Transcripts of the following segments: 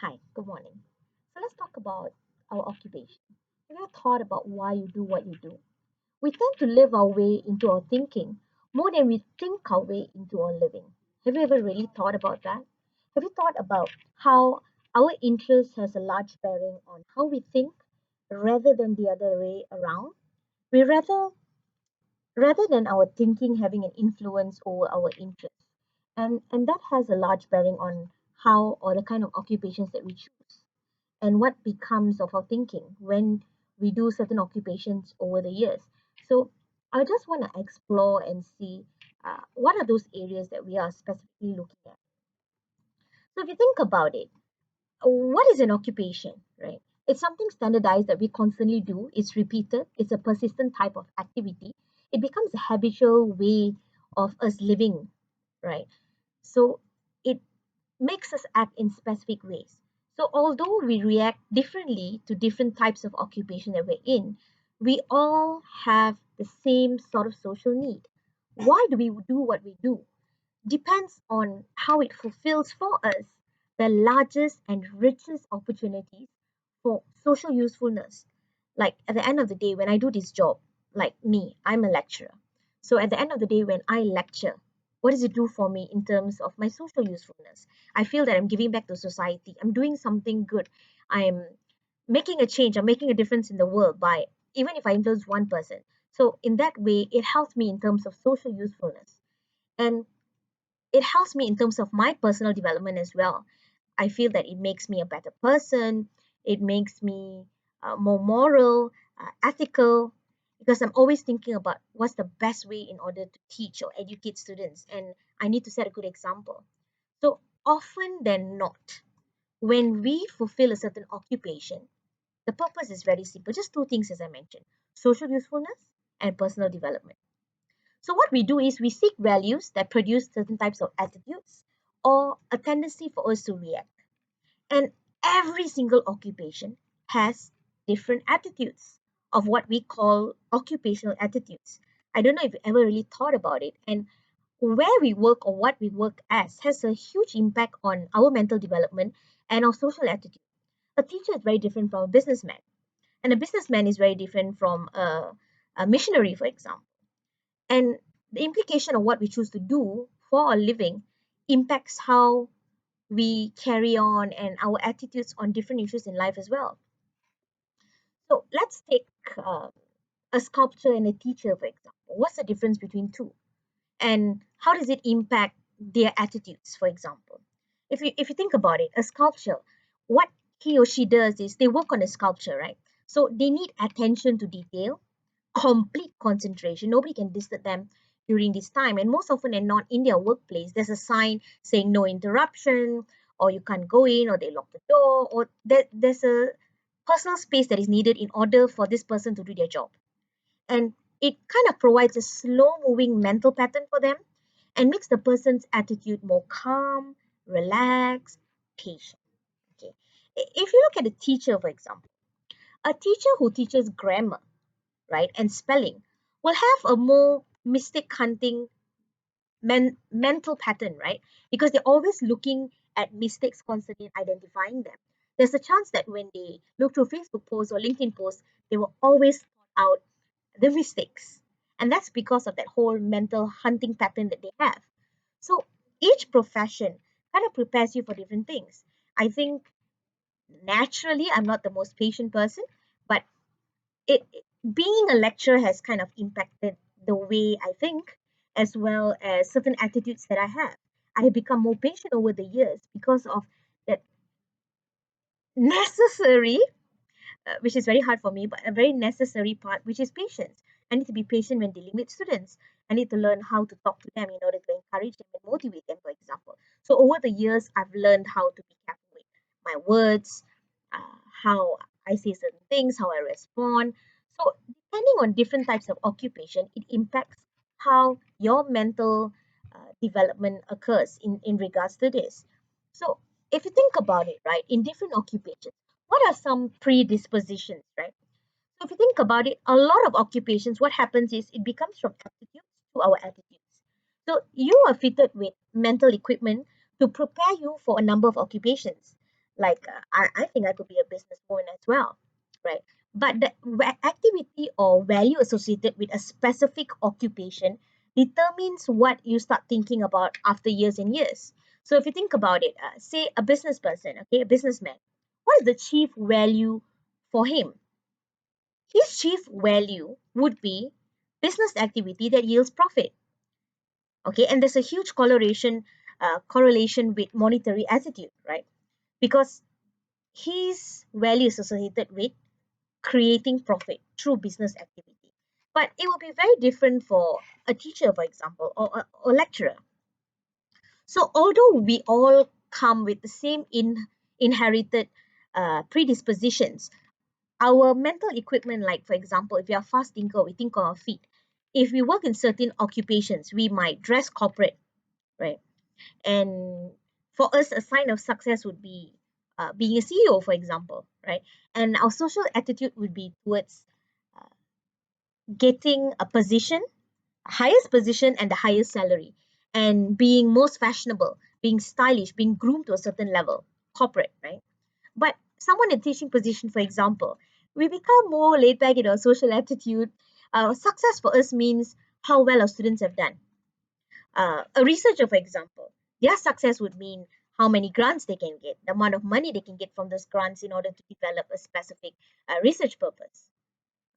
Hi, good morning. So let's talk about our occupation. Have you ever thought about why you do what you do? We tend to live our way into our thinking more than we think our way into our living. Have you ever really thought about that? Have you thought about how our interest has a large bearing on how we think rather than the other way around? We rather than our thinking having an influence over our interests. And that has a large bearing on how or the kind of occupations that we choose and what becomes of our thinking when we do certain occupations over the years. So I just want to explore and see what are those areas that we are specifically looking at. So if you think about it, what is an occupation, right? It's something standardized that we constantly do. It's repeated. It's a persistent type of activity. It becomes a habitual way of us living, right? So it makes us act in specific ways. So, although we react differently to different types of occupation that we're in, we all have the same sort of social need. Why do we do what we do? Depends on how it fulfills for us the largest and richest opportunities for social usefulness. Like at the end of the day, when I do this job, like me, I'm a lecturer. So at the end of the day, when I lecture, what does it do for me in terms of my social usefulness? I feel that I'm giving back to society. I'm doing something good. I'm making a change. I'm making a difference in the world by even if I influence one person. So in that way, it helps me in terms of social usefulness. And it helps me in terms of my personal development as well. I feel that it makes me a better person. It makes me more moral, ethical, because I'm always thinking about what's the best way in order to teach or educate students. And I need to set a good example. So often than not, when we fulfill a certain occupation, the purpose is very simple. Just two things, as I mentioned: social usefulness and personal development. So what we do is we seek values that produce certain types of attitudes or a tendency for us to react. And every single occupation has different attitudes of what we call occupational attitudes. I don't know if you ever really thought about it. And where we work or what we work as has a huge impact on our mental development and our social attitude. A teacher is very different from a businessman, and a businessman is very different from a missionary, for example. And the implication of what we choose to do for a living impacts how we carry on and our attitudes on different issues in life as well. So let's take a sculptor and a teacher, for example. What's the difference between two? And how does it impact their attitudes, for example? If you think about it, a sculpture, what he or she does is they work on a sculpture, right? So they need attention to detail, complete concentration. Nobody can disturb them during this time. And most often than not, in their workplace, there's a sign saying no interruption, or you can't go in, or they lock the door, or there's a personal space that is needed in order for this person to do their job. And it kind of provides a slow moving mental pattern for them and makes the person's attitude more calm, relaxed, patient. Okay. If you look at a teacher, for example, a teacher who teaches grammar, right, and spelling will have a more mistake hunting mental pattern, right? Because they're always looking at mistakes, constantly identifying them. There's a chance that when they look through Facebook posts or LinkedIn posts, they will always point out the mistakes. And that's because of that whole mental hunting pattern that they have. So each profession kind of prepares you for different things. I think naturally, I'm not the most patient person, but it being a lecturer has kind of impacted the way I think, as well as certain attitudes that I have. I have become more patient over the years because of that necessary, which is very hard for me, but a very necessary part, which is patience. I need to be patient when dealing with students. I need to learn how to talk to them in order to encourage them and motivate them, for example. So over the years, I've learned how to be careful with my words, how I say certain things, how I respond. So depending on different types of occupation, it impacts how your mental development occurs in regards to this. So if you think about it, right, in different occupations, what are some predispositions, right? So if you think about it, a lot of occupations, what happens is it becomes from aptitudes to our attitudes. So you are fitted with mental equipment to prepare you for a number of occupations. Like I think I could be a businesswoman as well, right? But the activity or value associated with a specific occupation determines what you start thinking about after years and years. So if you think about it, say a business person, okay, a businessman, what is the chief value for him? His chief value would be business activity that yields profit. Okay, and there's a huge correlation with monetary attitude, right? Because his value is associated with creating profit through business activity. But it will be very different for a teacher, for example, or lecturer. So although we all come with the same inherited predispositions, our mental equipment, like for example, if you are a fast thinker, we think on our feet. If we work in certain occupations, we might dress corporate, right? And for us, a sign of success would be being a CEO, for example, right? And our social attitude would be towards uh, getting a position, highest position, and the highest salary, and being most fashionable, being stylish, being groomed to a certain level, corporate, right? But someone in teaching position, for example, we become more laid back in our social attitude. Success for us means how well our students have done. A researcher, for example, their success would mean how many grants they can get, the amount of money they can get from those grants in order to develop a specific research purpose.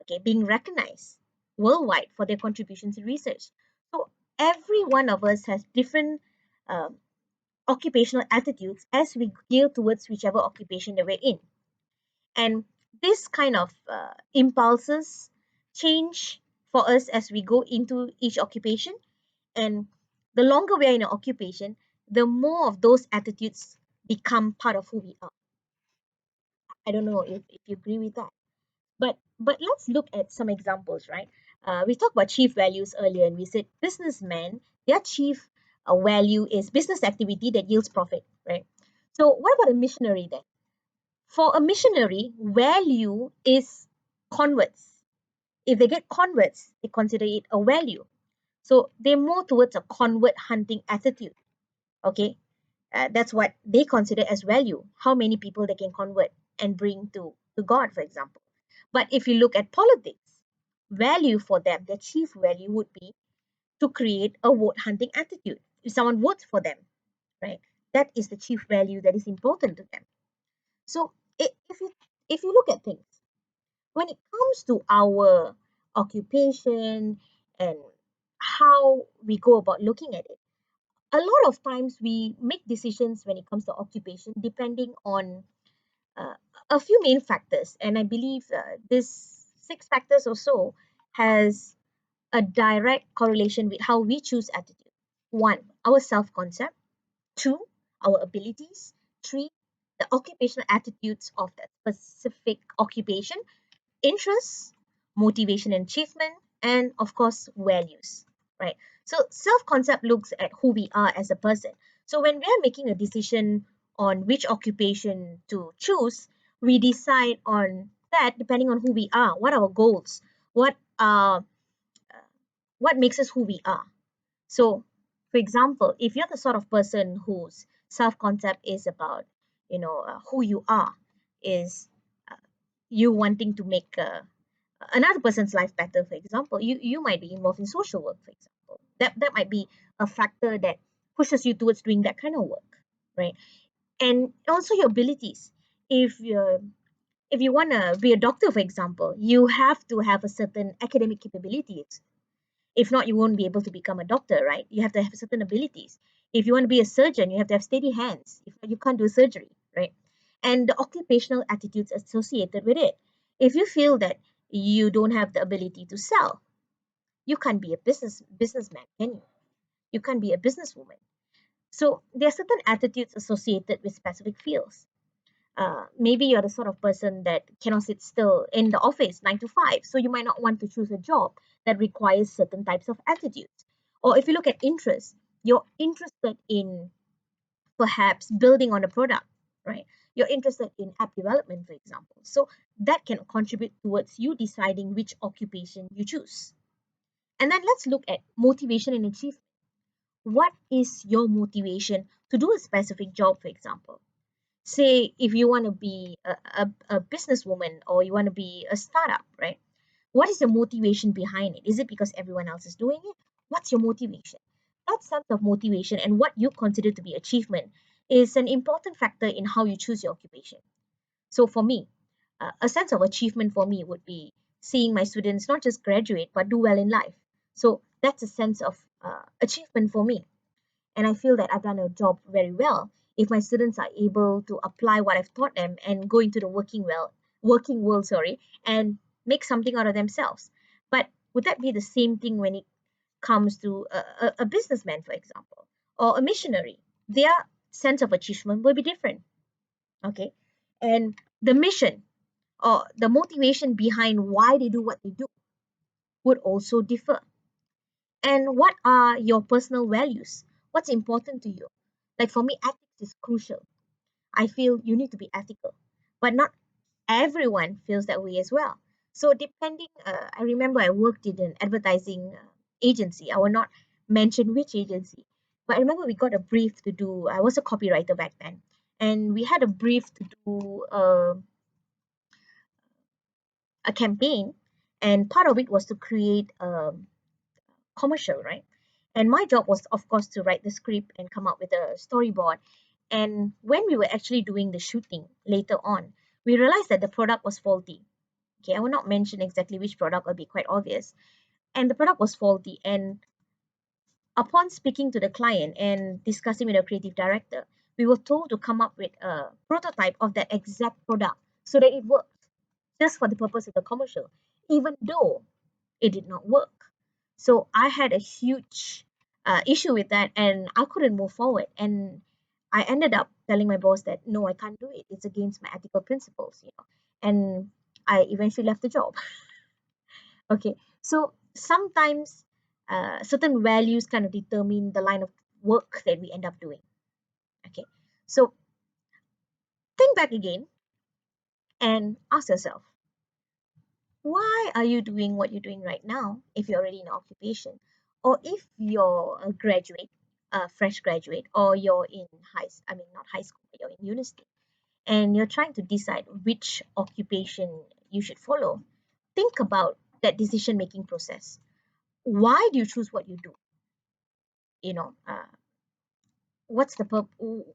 Okay, being recognized worldwide for their contributions in research. So every one of us has different um, occupational attitudes as we gear towards whichever occupation that we're in. And this kind of impulses change for us as we go into each occupation. And the longer we are in an occupation, the more of those attitudes become part of who we are. I don't know if you agree with that. But let's look at some examples, right? We talked about chief values earlier, and we said businessmen, their chief value is business activity that yields profit, right? So what about a missionary then? For a missionary, value is converts. If they get converts, they consider it a value. So they move towards a convert hunting attitude. Okay, that's what they consider as value. How many people they can convert and bring to God, for example. But if you look at politics, value for them, their chief value would be to create a vote hunting attitude. If someone votes for them, right, that is the chief value that is important to them. So if you look at things, when it comes to our occupation and how we go about looking at it, a lot of times we make decisions when it comes to occupation depending on uh, a few main factors, and I believe this 6 factors or so has a direct correlation with how we choose attitude. One, our self-concept. Two, our abilities. Three, the occupational attitudes of that specific occupation. Interests, motivation and achievement, and of course, values, right? So self-concept looks at who we are as a person. So when we are making a decision on which occupation to choose, we decide on that depending on who we are, what are our goals, what are what makes us who we are. So, for example, if you're the sort of person whose self-concept is about, who you are, is uh, you wanting to make another person's life better, for example, you might be involved in social work, for example. That might be a factor that pushes you towards doing that kind of work, right? And also your abilities. If you want to be a doctor, for example, you have to have a certain academic capabilities. If not, you won't be able to become a doctor, right? You have to have certain abilities. If you want to be a surgeon, you have to have steady hands. If not, you can't do surgery, right? And the occupational attitudes associated with it. If you feel that you don't have the ability to sell, you can't be a businessman, can you? You can't be a businesswoman. So there are certain attitudes associated with specific fields. Maybe you're the sort of person that cannot sit still in the office 9 to 5, so you might not want to choose a job that requires certain types of attitudes. Or if you look at interests, you're interested in perhaps building on a product, right? You're interested in app development, for example. So that can contribute towards you deciding which occupation you choose. And then let's look at motivation and achievement. What is your motivation to do a specific job, for example? Say if you want to be a businesswoman or you want to be a startup, right? What is the motivation behind it? Is it because everyone else is doing it? What's your motivation? That sense of motivation and what you consider to be achievement is an important factor in how you choose your occupation. So for me, a sense of achievement for me would be seeing my students not just graduate but do well in life. So that's a sense of achievement for me, and I feel that I've done a job very well if my students are able to apply what I've taught them and go into the working world, sorry, and make something out of themselves. But would that be the same thing when it comes to a businessman, for example, or a missionary? Their sense of achievement will be different, okay? And the mission or the motivation behind why they do what they do would also differ. And what are your personal values? What's important to you? Like for me, ethics is crucial. I feel you need to be ethical, but not everyone feels that way as well. So, depending, I remember I worked in an advertising agency. I will not mention which agency, but I remember we got a brief to do. I was a copywriter back then, and we had a brief to do a campaign, and part of it was to create commercial, right? And my job was, of course, to write the script and come up with a storyboard. And when we were actually doing the shooting later on, we realized that the product was faulty. Okay, I will not mention exactly which product, will be quite obvious. And the product was faulty. And upon speaking to the client and discussing with the creative director, we were told to come up with a prototype of that exact product so that it works just for the purpose of the commercial, even though it did not work. So I had a huge issue with that and I couldn't move forward. And I ended up telling my boss that no, I can't do it. It's against my ethical principles, you know. And I eventually left the job. Okay. So sometimes certain values kind of determine the line of work that we end up doing. Okay. So think back again and ask yourself, why are you doing what you're doing right now if you're already in occupation, or if you're a graduate, a fresh graduate, or you're in I mean not high school, but you're in university, and you're trying to decide which occupation you should follow. Think about that decision making process. Why do you choose what you do? You know, what's the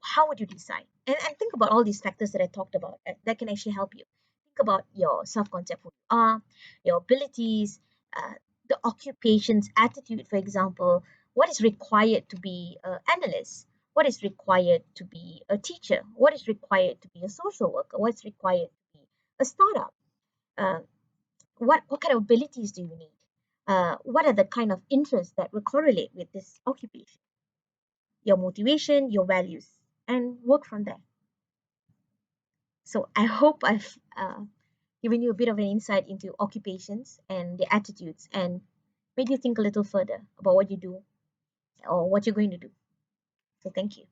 how would you decide? And think about all these factors that I talked about that can actually help you. Think about your self-concept, who you are, your abilities, uh, the occupation's attitude, for example. What is required to be an analyst? What is required to be a teacher? What is required to be a social worker? What's required to be a startup? uh, what kind of abilities do you need? What are the kind of interests that will correlate with this occupation? Your motivation, your values, and work from there. So I hope I've given you a bit of an insight into occupations and their attitudes and made you think a little further about what you do or what you're going to do. So thank you.